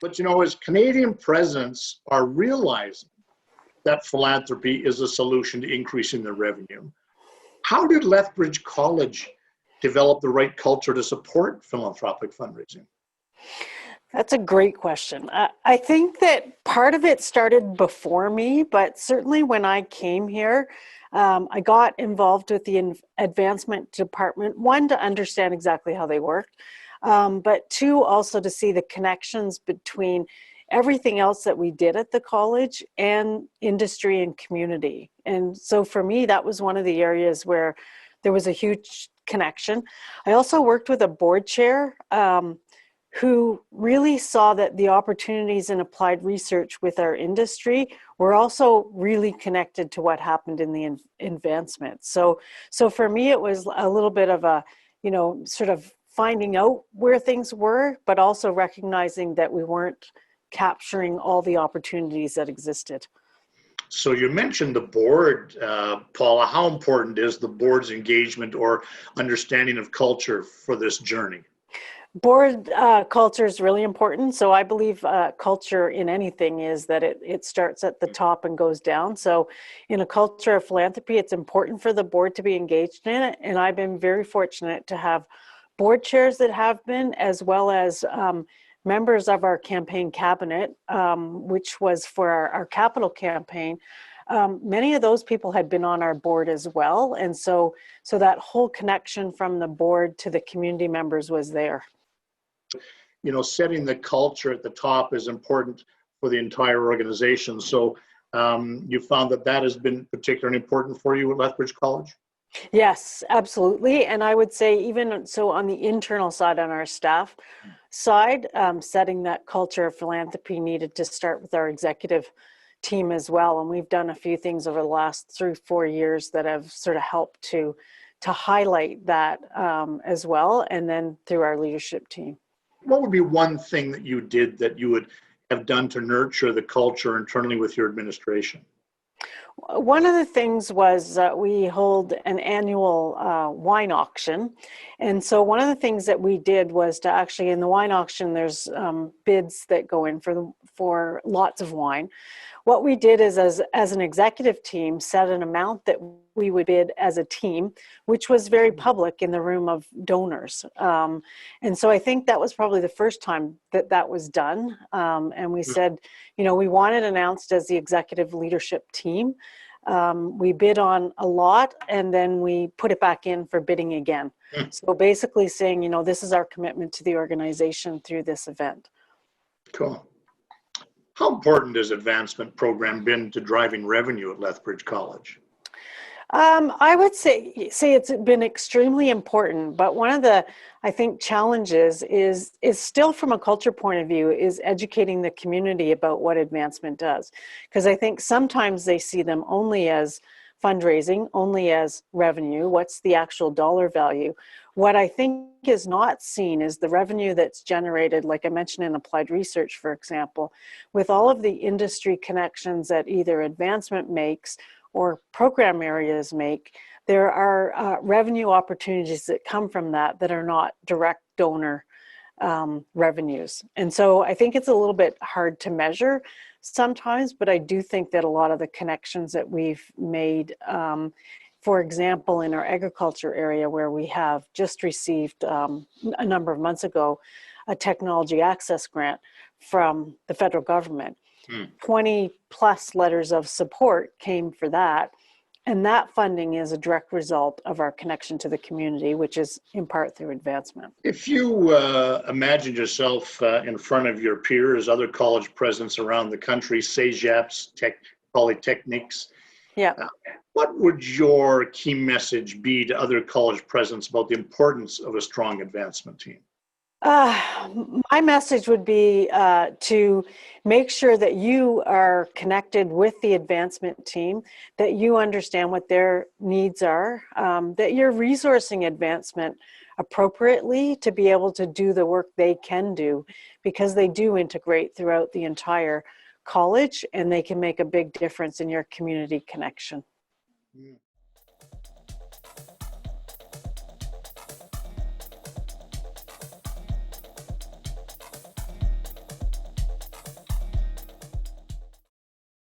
But as Canadian presidents are realizing that philanthropy is a solution to increasing their revenue, how did Lethbridge College develop the right culture to support philanthropic fundraising? That's a great question. I think that part of it started before me, but certainly when I came here, I got involved with the advancement department, one, to understand exactly how they worked, but two, also to see the connections between everything else that we did at the college and industry and community. And so for me, that was one of the areas where there was a huge connection. I also worked with a board chair who really saw that the opportunities in applied research with our industry were also really connected to what happened in the advancement. So for me, it was a little bit of a, sort of finding out where things were, but also recognizing that we weren't capturing all the opportunities that existed. So you mentioned the board, Paula. How important is the board's engagement or understanding of culture for this journey? Board culture is really important. So I believe culture in anything is that it starts at the top and goes down. So in a culture of philanthropy, it's important for the board to be engaged in it. And I've been very fortunate to have board chairs that have been, as well as members of our campaign cabinet, which was for our capital campaign. Many of those people had been on our board as well. And so that whole connection from the board to the community members was there. Setting the culture at the top is important for the entire organization. So you found that has been particularly important for you at Lethbridge College? Yes, absolutely. And I would say even so on the internal side, on our staff side, setting that culture of philanthropy needed to start with our executive team as well. And we've done a few things over the last 3-4 years that have sort of helped to highlight that as well. And then through our leadership team. What would be one thing that you did that you would have done to nurture the culture internally with your administration? One of the things was we hold an annual wine auction. And so one of the things that we did was to actually, in the wine auction, there's bids that go in for lots of wine. What we did is, as an executive team, set an amount that we would bid as a team, which was very public in the room of donors. And so I think that was probably the first time that was done. And we said, we want it announced as the executive leadership team. We bid on a lot, and then we put it back in for bidding again. So basically saying, this is our commitment to the organization through this event. Cool. How important has advancement program been to driving revenue at Lethbridge College? I would say it's been extremely important, but one of the, I think, challenges is still from a culture point of view is educating the community about what advancement does. Because I think sometimes they see them only as fundraising, only as revenue. What's the actual dollar value? What I think is not seen is the revenue that's generated, like I mentioned in applied research, for example, with all of the industry connections that either advancement makes or program areas make. There are revenue opportunities that come from that are not direct donor revenues. And so I think it's a little bit hard to measure sometimes, but I do think that a lot of the connections that we've made, for example, in our agriculture area, where we have just received a number of months ago a technology access grant from the federal government. 20 plus letters of support came for that. And that funding is a direct result of our connection to the community, which is in part through advancement. If you imagined yourself in front of your peers, other college presidents around the country, CEGEPs, polytechnics, what would your key message be to other college presidents about the importance of a strong advancement team? My message would be to make sure that you are connected with the advancement team, that you understand what their needs are, that you're resourcing advancement appropriately to be able to do the work they can do, because they do integrate throughout the entire college and they can make a big difference in your community connection.